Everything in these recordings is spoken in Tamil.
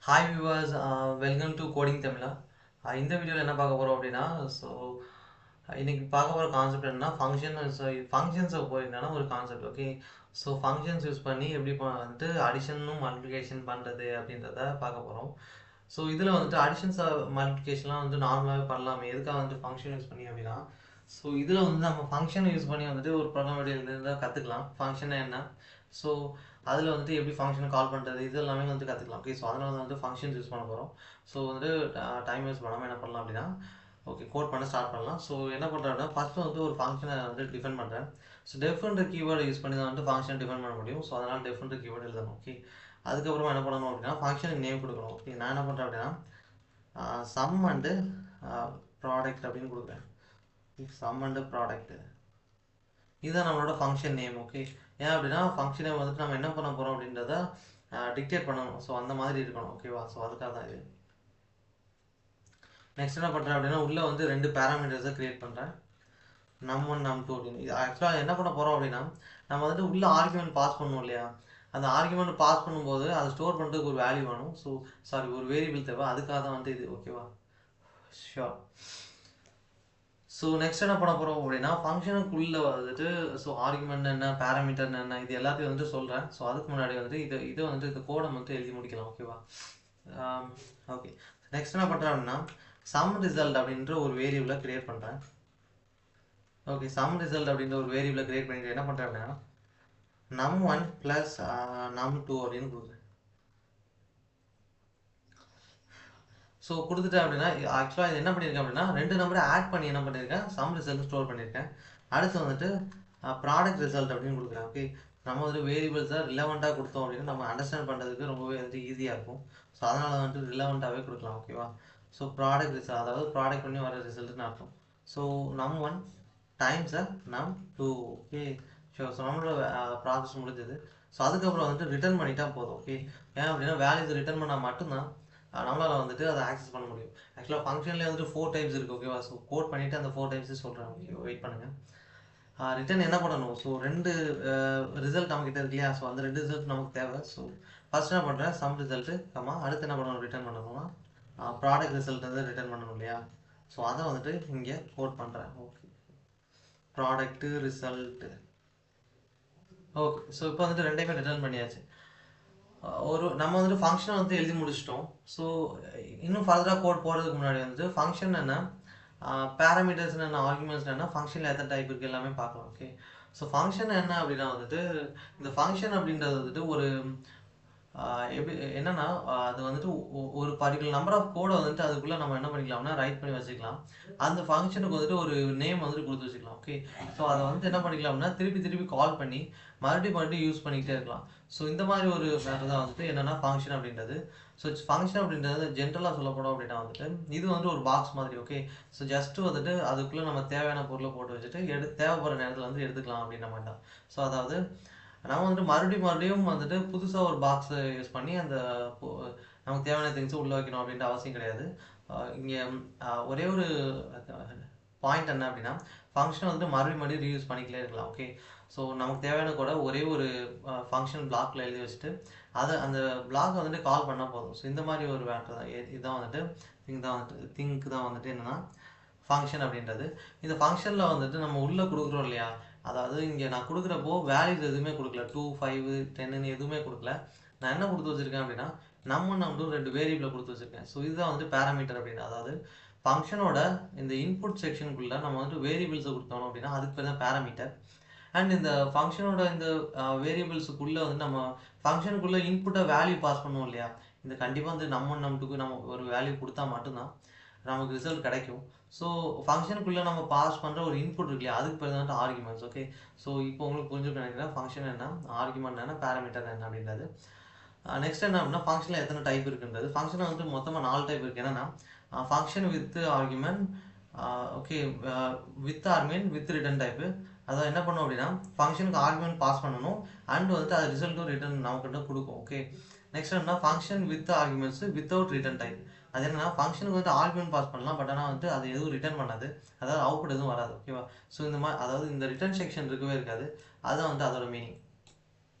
Hi viewers, welcome to coding தமிழா. இந்த வீடியோவில் என்ன பார்க்க போகிறோம் அப்படின்னா, ஸோ இன்னைக்கு பார்க்க போகிற கான்செப்ட் என்னன்னா ஃபங்க்ஷன்ஸை என்னன்னா ஒரு concept. Okay, so functions use பண்ணி எப்படி வந்துட்டு அடிஷனும் மல்டிப்ளிகேஷன் பண்ணுறது அப்படின்றத பார்க்க போகிறோம். ஸோ இதில் வந்துட்டு அடிஷன்ஸ் மல்டிப்ளிகேஷன்லாம் வந்து நார்மலாகவே பண்ணலாமே, எதுக்காக வந்துட்டு ஃபங்க்ஷன் யூஸ் பண்ணி அப்படின்னா, ஸோ இதில் வந்து நம்ம ஃபங்க்ஷன் யூஸ் பண்ணி வந்துட்டு ஒரு ப்ரோக்ராம் எழுதுறத கற்றுக்கலாம். ஃபங்க்ஷன் என்ன, ஸோ அதில் வந்துட்டு எப்படி ஃபங்க்ஷனை கால் பண்ணுறது, இது எல்லாமே வந்து கற்றுக்கலாம். ஓகே, ஸோ அதனால வந்து ஃபங்க்ஷன்ஸ் யூஸ் பண்ண போகிறோம். ஸோ வந்துட்டு டைம் வேஸ்ட் பண்ணாமல் என்ன பண்ணலாம் அப்படின்னா, ஓகே கோட் பண்ண ஸ்டார்ட் பண்ணலாம். ஸோ என்ன பண்ணுறேன்னா, ஃபஸ்ட்டு வந்து ஒரு ஃபங்க்ஷனை வந்து டிஃபைன் பண்ணுறேன். ஸோ டெஃப்ன்ற கீவேர்டை யூஸ் பண்ணி தான் வந்து ஃபங்க்ஷனை டிஃபைன் பண்ண முடியும். ஸோ அதனால் டெஃப்ன்ற கீவேர்டு எழுதணும். ஓகே, அதுக்கப்புறமா என்ன பண்ணணும் அப்படின்னா, ஃபங்க்ஷனுக்கு நேம் கொடுக்கணும். ஓகே, நான் என்ன பண்ணுறேன் அப்படின்னா சம் அண்டு ப்ராடக்ட் அப்படின்னு கொடுக்குறேன். சம் அண்டு ப்ராடக்ட், இதுதான் நம்மளோட ஃபங்க்ஷன் நேம். ஓகே, ஏன் அப்படின்னா ஃபங்க்ஷனை வந்துட்டு நம்ம என்ன பண்ண போகிறோம் அப்படின்றத டிக்டேட் பண்ணணும். ஸோ அந்த மாதிரி இருக்கணும். ஓகேவா, ஸோ அதுக்காக தான் இது. நெக்ஸ்ட் என்ன பண்ணுறேன் அப்படின்னா, உள்ளே வந்து 2 பேராமீட்டர்ஸை க்ரியேட் பண்ணுறேன், num1 num2 அப்படின்னு. இது ஆக்சுவலாக என்ன பண்ண போகிறோம் அப்படின்னா, நம்ம வந்துட்டு உள்ள ஆர்குமெண்ட் பாஸ் பண்ணணும் இல்லையா, அந்த ஆர்குமெண்ட் பாஸ் பண்ணும்போது அதை ஸ்டோர் பண்ணுறதுக்கு ஒரு வேல்யூ வேணும். ஸோ ஒரு வேரியபிள் தேவை, அதுக்காக தான் வந்து இது. ஓகேவா, ஷியோர். ஸோ நெக்ஸ்ட் என்ன பண்ண போகிறோம் அப்படின்னா, ஃபங்க்ஷனுக்குள்ளே வந்துட்டு ஸோ ஆர்குமெண்ட் என்ன, பேராமீட்டர் என்ன, இது எல்லாத்தையும் வந்துட்டு சொல்கிறேன். ஸோ அதுக்கு முன்னாடி வந்துட்டு இதை வந்துட்டு இந்த கோடை வந்து எழுதி முடிக்கலாம். ஓகேவா, ஓகே. நெக்ஸ்ட் என்ன பண்ணுறேன் அப்படின்னா, சம் ரிசல்ட் அப்படின்ற ஒரு வேரியபிளை கிரியேட் பண்ணுறேன். ஓகே, சம் ரிசல்ட் அப்படின்ற ஒரு வேரியபிளை கிரியேட் பண்ணிட்டு என்ன பண்ணுறேன் அப்படின்னா, num1 ப்ளஸ் num2 அப்படின்னு கொடுக்குறேன். ஸோ கொடுத்துட்டேன் அப்படின்னா, ஆக்சுவலாக இது என்ன பண்ணியிருக்கேன் அப்படின்னா, 2 நம்பரை ஆட் பண்ணி என்ன பண்ணியிருக்கேன், சம் ரிசல்ட் ஸ்டோர் பண்ணியிருக்கேன். அடுத்து வந்துட்டு ப்ராடக்ட் ரிசல்ட் அப்படின்னு கொடுக்குறேன். ஓகே, நம்ம வந்துட்டு வேரியபிள்ஸை ரிலவெண்ட்டாக கொடுத்தோம் அப்படின்னா நம்ம அண்டர்ஸ்டாண்ட் பண்ணுறதுக்கு ரொம்பவே வந்து ஈஸியாக இருக்கும். ஸோ அதனால் வந்துட்டு ரிலவெண்ட்டாகவே கொடுக்கலாம். ஓகேவா, ஸோ ப்ராடக்ட் ரிசல்ட், அதாவது ப்ராடக்ட் பண்ணி வர ரிசல்ட்டுன்னு அர்த்தம். So num1 times num2. Okay, so நம்மளோட ப்ராசஸ் முடிஞ்சது. ஸோ அதுக்கப்புறம் வந்துட்டு ரிட்டர்ன் பண்ணிட்டா போதும். ஓகே, ஏன் அப்படின்னா வேல்யூஸ் ரிட்டர்ன் பண்ணால் மட்டும்தான் நம்மளால் வந்துட்டு அதை ஆக்சஸ் பண்ண முடியும். ஆக்சுவலாக ஃபங்க்ஷன்லேயே வந்துட்டு 4 டைப்ஸ் இருக்குது. ஓகேவா, ஸோ கோட் பண்ணிவிட்டு அந்த 4 டைப்ஸு சொல்கிறேன். ஓகே, வெயிட் பண்ணுங்கள். ரிட்டர்ன் என்ன பண்ணணும், ஸோ 2 ரிசல்ட் நம்மக்கிட்ட இருக்கு இல்லையா, ஸோ அந்த 2 ரிசல்ட் நமக்கு தேவை. ஸோ ஃபஸ்ட் என்ன பண்ணுறேன், சம் ரிசல்ட்டு அடுத்து என்ன பண்ணணும், ரிட்டர்ன் பண்ணணும்னா ப்ராடக்ட் ரிசல்ட் வந்து ரிட்டர்ன் பண்ணணும் இல்லையா. ஸோ அதை வந்துட்டு இங்கே கோட் பண்ணுறேன். Okay, product result. Okay, so இப்போ வந்துட்டு ரெண்டையுமே ரிட்டர்ன் பண்ணியாச்சு. ஒரு நம்ம வந்துட்டு ஃபங்க்ஷனை வந்து எழுதி முடிச்சிட்டோம். ஸோ இன்னும் ஃபர்தராக கோட் போகிறதுக்கு முன்னாடி வந்துட்டு ஃபங்க்ஷன் என்ன, பேராமீட்டர்ஸ் என்ன, ஆர்குமெண்ட்ஸ் என்ன, ஃபங்க்ஷனில் எத்தனை டைப் இருக்குது எல்லாமே பார்க்கலாம். ஓகே, ஸோ ஃபங்க்ஷன் என்ன அப்படின்னா வந்துட்டு, இந்த ஃபங்க்ஷன் அப்படின்றது வந்துட்டு ஒரு எப்படி என்னன்னா, அது வந்துட்டு ஒரு பர்டிகுலர் நம்பர் ஆஃப் கோடை வந்துட்டு அதுக்குள்ளே நம்ம என்ன பண்ணிக்கலாம்னா ரைட் பண்ணி வச்சுக்கலாம். அந்த ஃபங்க்ஷனுக்கு வந்துட்டு ஒரு நேம் வந்துட்டு கொடுத்து வச்சுக்கலாம். ஓகே, ஸோ அதை வந்து என்ன பண்ணிக்கலாம்னா திருப்பி திருப்பி கால் பண்ணி மறுபடியும் யூஸ் பண்ணிக்கிட்டே இருக்கலாம். ஸோ இந்த மாதிரி ஒரு மேட்டர் தான் வந்துட்டு என்னென்னா ஃபங்க்ஷன் அப்படின்றது. ஸோ ஃபங்க்ஷன் அப்படின்றது ஜென்ரலாக சொல்லப்படும் அப்படின்னா வந்துட்டு இது வந்து ஒரு பாக்ஸ் மாதிரி. ஓகே, ஸோ ஜஸ்ட்டு வந்துட்டு அதுக்குள்ளே நம்ம தேவையான பொருளை போட்டு வச்சுட்டு தேவைப்படுற நேரத்தில் வந்து எடுத்துக்கலாம் அப்படின்ற மாதிரி தான். ஸோ அதாவது நம்ம வந்துட்டு மறுபடியும் வந்துட்டு புதுசாக ஒரு பாக்ஸை யூஸ் பண்ணி அந்த நமக்கு தேவையான திங்ஸை உள்ளே வைக்கணும் அப்படின்ற அவசியம் கிடையாது. இங்கே ஒரே ஒரு பாயிண்ட் என்ன அப்படின்னா, ஃபங்க்ஷன் வந்து மறுபடியும் ரீயூஸ் பண்ணிக்கிட்டே இருக்கலாம். ஓகே, ஸோ நமக்கு தேவையான கூட ஒரே ஒரு ஃபங்க்ஷன் பிளாக்ல எழுதி வச்சுட்டு அதை அந்த பிளாக் வந்துட்டு கால் பண்ணால் போதும். ஸோ இந்த மாதிரி ஒரு மேட்டர் தான் இதுதான் வந்துட்டு திங்க் தான் வந்துட்டு என்னென்னா ஃபங்க்ஷன் அப்படின்றது. இந்த ஃபங்க்ஷனில் வந்துட்டு நம்ம உள்ளே கொடுக்குறோம் இல்லையா, அதாவது இங்கே நான் கொடுக்குறப்போ வேல்யூஸ் எதுவுமே கொடுக்கல, 2, 5, 10 எதுவுமே கொடுக்கல. நான் என்ன கொடுத்து வச்சுருக்கேன் அப்படின்னா, num2 2 வேரியபிளை கொடுத்து வச்சுருக்கேன். ஸோ இதுதான் வந்து பேராமீட்டர் அப்படின்னு. அதாவது ஃபங்க்ஷனோட இந்த இன்புட் செக்ஷனுக்குள்ளே நம்ம வந்துட்டு வேரியபிள்ஸை கொடுத்தோம் அப்படின்னா அதுக்கு பேர் தான் பேராமீட்டர். அண்ட் இந்த ஃபங்க்ஷனோட இந்த வேரியபிள்ஸுக்குள்ளே வந்து நம்ம ஃபங்க்ஷனுக்குள்ளே இன்புட்டை வேல்யூ பாஸ் பண்ணுவோம் இல்லையா, இந்த கண்டிப்பாக வந்து num1 நம்ம ஒரு வேல்யூ கொடுத்தா மட்டும்தான் நமக்கு ரிசல்ட் கிடைக்கும். ஸோ ஃபங்க்ஷனுக்குள்ளே நம்ம பாஸ் பண்ணுற ஒரு இன்புட் இருக்கு இல்லையா, அதுக்கு பேர் தான் ஆர்குமெண்ட்ஸ். ஓகே, ஸோ இப்போ உங்களுக்கு புரிஞ்சுக்க நினைக்கிறேன் ஃபங்க்ஷன் என்ன, ஆர்குமெண்ட் என்ன, பேராமீட்டர் என்ன அப்படின்றது. நெக்ஸ்ட் என்ன அப்படின்னா, ஃபங்க்ஷனில் எத்தனை டைப் இருக்குன்றது. ஃபங்க்ஷனில் வந்து மொத்தமாக 4 டைப் இருக்குது. என்னென்னா function with argument, okay, with argument, with return type. அதாவது என்ன பண்ணும் அப்படின்னா, ஃபங்க்ஷனுக்கு ஆர்குமெண்ட் பாஸ் பண்ணணும் அண்ட் வந்துட்டு அது ரிசல்ட்டும் ரிட்டர்ன் நமக்கிட்ட கொடுக்கும். ஓகே, நெக்ஸ்ட் என்ன, function with arguments without return type. அது என்னன்னா, ஃபங்க்ஷனுக்கு வந்து ஆர்குமெண்ட் பாஸ் பண்ணலாம், பட் ஆனால் வந்து அது எதுவும் ரிட்டர்ன் பண்ணாது, அதாவது அவுட்புட் எதுவும் வராது. ஓகேவா, ஸோ இந்த மாதிரி அதாவது இந்த ரிட்டர்ன் செக்ஷன் இருக்கவே இருக்காது, அதுதான் வந்து அதோட மீனிங்.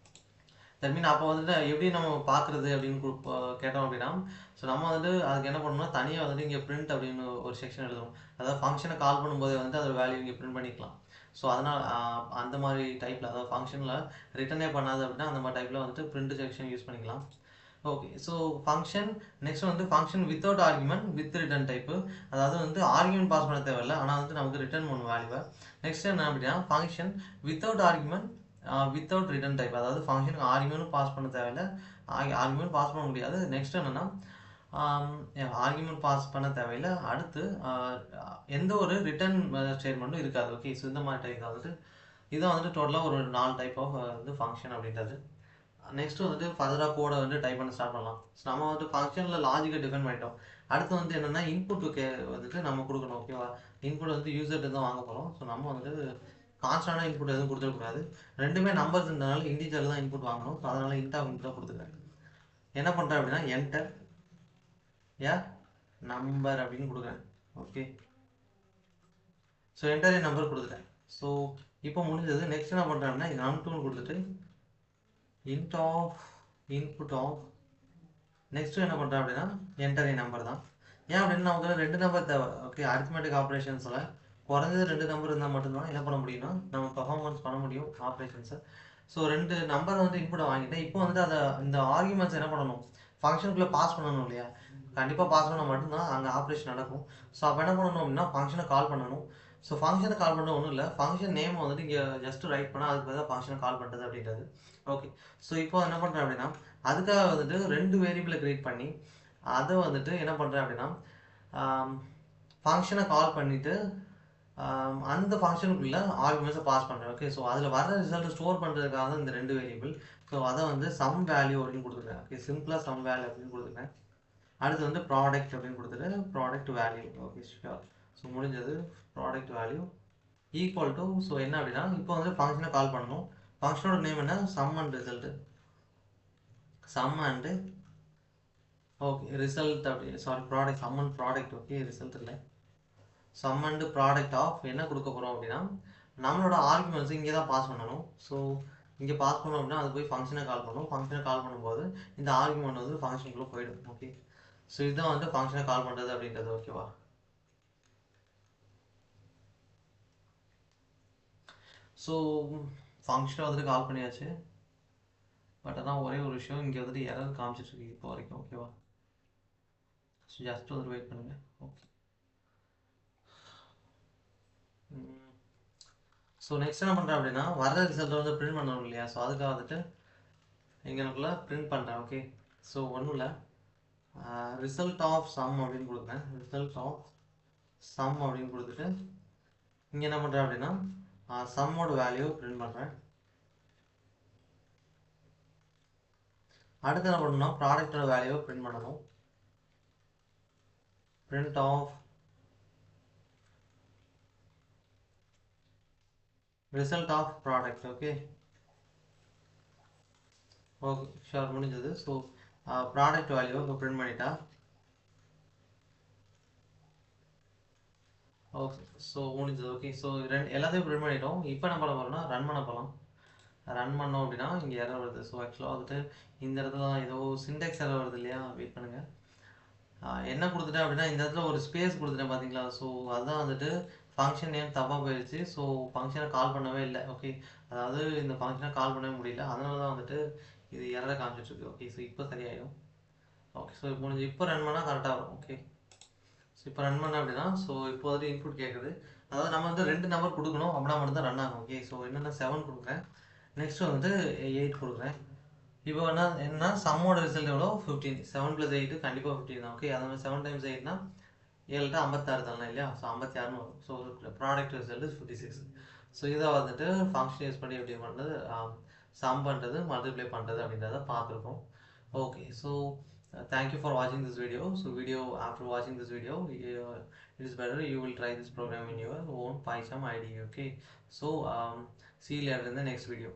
தட் மீன் அப்போ வந்துட்டு எப்படி நம்ம பார்க்குறது அப்படின்னு கேட்டோம் அப்படின்னா, ஸோ நம்ம வந்துட்டு அதுக்கு என்ன பண்ணணும்னா தனியாக வந்துட்டு இங்கே பிரிண்ட் அப்படின்னு ஒரு செக்ஷன் எழுதணும். அதாவது ஃபங்க்ஷனை கால் பண்ணும்போது வந்து அதோட வேல்யூ இங்கே பிரிண்ட் பண்ணிக்கலாம். ஸோ அதனால் அந்த மாதிரி டைப்பில் அதாவது ஃபங்க்ஷனில் ரிட்டர்னே பண்ணாது அப்படின்னா அந்த மாதிரி டைப்பில் வந்துட்டு பிரிண்ட் செக்ஷன் யூஸ் பண்ணிக்கலாம். ஓகே, ஸோ ஃபங்க்ஷன் நெக்ஸ்ட் வந்து function without argument with return type. அதாவது வந்து ஆர்குமெண்ட் பாஸ் பண்ண தேவையில்லை, ஆனால் வந்து நமக்கு ரிட்டர்ன் பண்ணும் வேல்யூவை. நெக்ஸ்ட் என்ன அப்படின்னா function without argument without return type. அதாவது ஃபங்க்ஷனுக்கு ஆர்குமெண்ட்டும் பாஸ் பண்ண தேவையில்லை, ஆர்குமெண்ட் பாஸ் பண்ண முடியாது. நெக்ஸ்ட் என்னென்னா ஆர்குமெண்ட் பாஸ் பண்ண தேவையில்லை. அடுத்து எந்த ஒரு ரிட்டர்ன் ஸ்டேட்மெண்ட்டும் இருக்காது. ஓகே, ஸோ இந்த மாதிரி டைப் வந்துட்டு இதான் வந்துட்டு டோட்டலாக ஒரு 4 டைப் ஆஃப் வந்து ஃபங்க்ஷன் அப்படின்றது. நெக்ஸ்ட் வந்துட்டு ஃபர்தராக கோடை வந்து டைப் பண்ண ஸ்டார்ட் பண்ணலாம். ஸோ நம்ம வந்துட்டு ஃபங்க்ஷனில் லாஜிக்கை டிஃபைன் பண்ணிட்டோம். அடுத்து வந்து என்னென்னா இன்புட்டுக்கு வந்துட்டு நம்ம கொடுக்கணும். ஓகேவா, இன்புட் வந்து யூசர்ட்டு தான் வாங்க போகிறோம். ஸோ நம்ம வந்துட்டு கான்ஸ்டன்டாக இன்புட் எதுவும் கொடுத்துடக்கூடாது. ரெண்டுமே நம்பர்ஸ் இருந்தனால இன்டிஜர் தான் இன்புட் வாங்கணும். ஸோ அதனால் இன்டாக இன்புட்டாக கொடுத்துருக்கேன். என்ன பண்ணுறேன் அப்படின்னா என்டர் நம்பர் அப்படின்னு கொடுக்குறேன். ஓகே, ஸோ என்டர் நம்பர் கொடுத்துட்டேன். ஸோ இப்போ முடிஞ்சது. நெக்ஸ்ட் என்ன பண்ணுறேன் அப்படின்னா num2 கொடுத்துட்டு int of input of next என்ன பண்ணுறேன் அப்படின்னா என்டர் நம்பர் தான். ஏன் அப்படின்னா நமக்கு 2 நம்பர் தேவை. ஓகே, அரித்மெட்டிக் ஆப்ரேஷன்ஸில் குறைஞ்சது 2 நம்பர் இருந்தால் மட்டும்தான் என்ன பண்ண முடியும்னா நம்ம பர்ஃபார்மன்ஸ் பண்ண முடியும் ஆப்ரேஷன்ஸை. ஸோ 2 நம்பரை வந்து இன்புட்டை வாங்கிட்டேன். இப்போ வந்துட்டு அதை இந்த ஆர்குமெண்ட்ஸ் என்ன பண்ணணும், ஃபங்க்ஷனுக்குள்ளே பாஸ் பண்ணணும் இல்லையா. கண்டிப்பாக பாஸ் பண்ணால் மட்டும்தான் அங்கே ஆப்ரேஷன் நடக்கும். ஸோ அப்போ என்ன பண்ணணும் அப்படின்னா ஃபங்க்ஷனை கால் பண்ணணும். ஸோ ஃபங்க்ஷனை கால் பண்ண ஒன்றும் இல்லை, ஃபங்க்ஷன் நேம் வந்துட்டு இங்கே ஜஸ்ட் ரைட் பண்ணால் அதுக்கு பதிலாக ஃபங்க்ஷனை கால் பண்ணுறது அப்படின்றது. ஓகே, ஸோ இப்போ என்ன பண்ணுறேன் அப்படின்னா அதுக்காக வந்துட்டு 2 வேரியபிளை கிரியேட் பண்ணி அதை வந்துட்டு என்ன பண்ணுறேன் அப்படின்னா ஃபங்க்ஷனை கால் பண்ணிவிட்டு அந்த ஃபங்க்ஷனுக்குள்ளே ஆர்குமெண்ட்ஸை பாஸ் பண்ணுறேன். ஓகே, ஸோ அதில் வர ரிசல்ட்டை ஸ்டோர் பண்ணுறதுக்காக தான் இந்த 2 வேரியபிள். ஸோ அதை வந்து சம் வேல்யூ அப்படின்னு கொடுத்துருக்கேன். ஓகே, சிம்பிளாக சம் வேல்யூ அப்படின்னு கொடுத்துருக்கேன். அடுத்து வந்து ப்ராடக்ட் அப்படின்னு கொடுத்துட்டு product value. Okay, sure. So முடிஞ்சது. Product value equal to so என்ன அப்படின்னா இப்போ வந்து ஃபங்க்ஷனை கால் பண்ணணும். ஃபங்க்ஷனோட நேம் என்ன, sum and result. Sum and okay result அப்படி sorry product sum and product. Okay, result இல்லை, சம் அண்டு ப்ராடக்ட் ஆஃப் என்ன கொடுக்க போகிறோம் அப்படின்னா நம்மளோட ஆர்குமெண்ட்ஸ் இங்கே தான் பாஸ் பண்ணணும். ஸோ இங்கே பாஸ் பண்ணோம் அப்படின்னா அது போய் ஃபங்க்ஷனை கால் பண்ணணும். ஃபங்க்ஷனை கால் பண்ணும்போது இந்த ஆர்குமெண்ட் வந்து ஃபங்க்ஷனுக்குள்ளே போயிடும். ஓகே, ஸோ இதுதான் வந்து ஃபங்க்ஷனை கால் பண்ணுறது அப்படின்றது. ஓகேவா, ஸோ ஃபங்க்ஷனை வந்துட்டு கால் பண்ணியாச்சு. பட் அதான் ஒரே ஒரு விஷயம், இங்கே வந்துட்டு எரர் காமிச்சிட்ருக்கு இப்போ வரைக்கும். ஓகேவா, ஸோ ஜஸ்ட் ஒரு வெயிட் பண்ணுங்கள். ஓகே, ஸோ நெக்ஸ்ட் என்ன பண்ணுறேன் அப்படின்னா வர ரிசல்ட்டை வந்து பிரிண்ட் பண்ணணும் இல்லையா. ஸோ அதுக்காக வந்துட்டு இங்கே எனக்குள்ள பிரிண்ட் பண்ணுறேன். ஓகே, ஸோ ஒன்றும் இல்லை, ரிசல்ட் ஆஃப் சம் அப்படின்னு கொடுக்குறேன். ரிசல்ட் ஆஃப் சம் அப்படின்னு கொடுத்துட்டு இங்கே என்ன பண்ணுறேன் அப்படின்னா சம்மோட வேல்யூ பிரிண்ட் பண்ணுறேன். அடுத்து என்ன பண்ணணும்னா ப்ராடக்டோட வேல்யூவை பிரிண்ட் பண்ணணும். Print of result of product. Okay okay sure, முடிஞ்சது. ஸோ ப்ராடக்ட் வேல்யூவை இப்போ பிரிண்ட் பண்ணிட்டா. ஓகே, ஸோ முடிஞ்சது. ஓகே, ஸோ எல்லாத்தையும் பிரிண்ட் பண்ணிட்டோம். இப்போ என்ன பண்ண போகிறோம்னா ரன் பண்ண போகலாம். ரன் பண்ணோம் அப்படின்னா இங்கே எரர் வருது. ஸோ ஆக்சுவலாக வந்துட்டு இந்த இடத்துல தான் ஏதோ சிண்டெக்ஸ் எரர் வருது இல்லையா. வெயிட் பண்ணுங்கள். என்ன கொடுத்துட்டேன் அப்படின்னா இந்த இடத்துல ஒரு ஸ்பேஸ் கொடுத்துட்டேன் பார்த்தீங்களா. ஸோ அதுதான் வந்துட்டு ஃபங்க்ஷன் நேம் தப்பாக போயிடுச்சு. ஸோ ஃபங்க்ஷனை கால் பண்ணவே இல்லை. ஓகே, அதாவது இந்த ஃபங்க்ஷனை கால் பண்ணவே முடியல. அதனால தான் வந்துட்டு இது எரரை காமிச்சிட்ருக்கு. ஓகே, ஸோ இப்போ சரியாயிடும். ஓகே, ஸோ இப்போ முடிஞ்சு. இப்போ ரன் பண்ணால் கரெக்டாக வரும். ஓகே, ஸோ இப்போ ரன் பண்ண அப்படின்னா ஸோ இப்போ வந்துட்டு இன்புட் கேட்குது. அதாவது நம்ம வந்து 2 நம்பர் கொடுக்கணும் அப்படின்னா மட்டும் தான் ரன் ஆகும். ஓகே, ஸோ என்னென்னா 7 கொடுக்குறேன். நெக்ஸ்ட் வந்துட்டு 8 கொடுக்குறேன். இப்போ என்ன சம்மோட ரிசல்ட் எவ்வளோ 15. 7 + 8 கண்டிப்பாக 15 தான். ஓகே, அதாவது 7 × 8 7 56 தானே இல்லையா. ஸோ 56 வரும். So product result 56. ஸோ இதை வந்துட்டு ஃபங்க்ஷன் யூஸ் பண்ணி எப்படி பண்ணுறது, சம் பண்ணுறது, மல்டிப்ளை பண்ணுறது அப்படின்றத பார்த்துருக்கோம். Okay, so thank you for watching this video. So after watching this video it is better you will try this program in your own PyCharm IDE. Okay, so see you later in the next video.